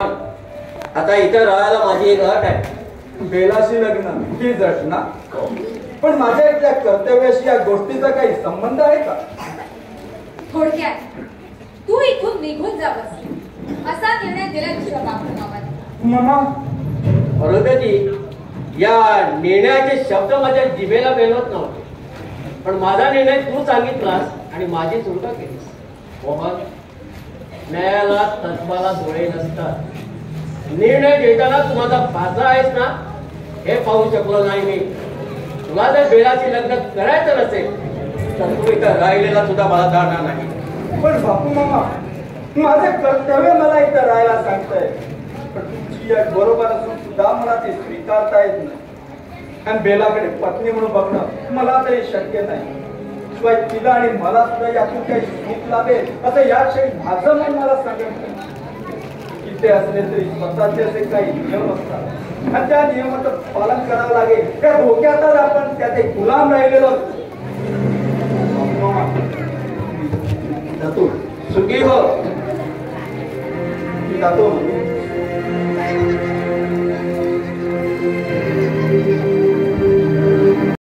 आता इथं राहायला माझी एक अट आहे. बेलाशी लग्न ही जट ना, पण माझ्या इथल्या कर्तव्याशी या गोष्टीचा काही संबंध आहे का? थोडक्यात तू इथून निघून जावस असा निर्णय दिला तुझ्या बापू मामा. अरुंधती, या निर्णयाचे शब्द माझ्या जिभेला बेलवत नव्हते, पण माझा निर्णय तू सांगितलास आणि माझी सुटका केलीस. मोहन, न्यायाला तत्वाला डोळे नसतात. निर्णय घेताना तू माझा फासला आहेस ना हे पाहू शकलो नाही मी. तुला जर बेलाची लग्न करायचं नसेल तर तू इथं राहिलेला सुद्धा मला जाणार नाही. पण बापू मामा, माझे कर्तव्य मला इथं राहायला सांगताय, पण तुमची अट बरोबर असून सुद्धा मला ते स्वीकारता येत नाही. आणि बेलाकडे पत्नी म्हणून बघणं मला तरी शक्य नाही. शिवाय तिला आणि मला सुद्धा यातून काही सुख लाभेल असं या क्षणी माझं मन मला सांगत नाही. इथे असले तरी स्वतःचे असे काही नियम असतात आणि त्या नियमाचं पालन करावं लागेल. त्या धोक्यातच आपण त्याचे गुलाम राहिलेलो असतो. जातो सुखी हो. जातो.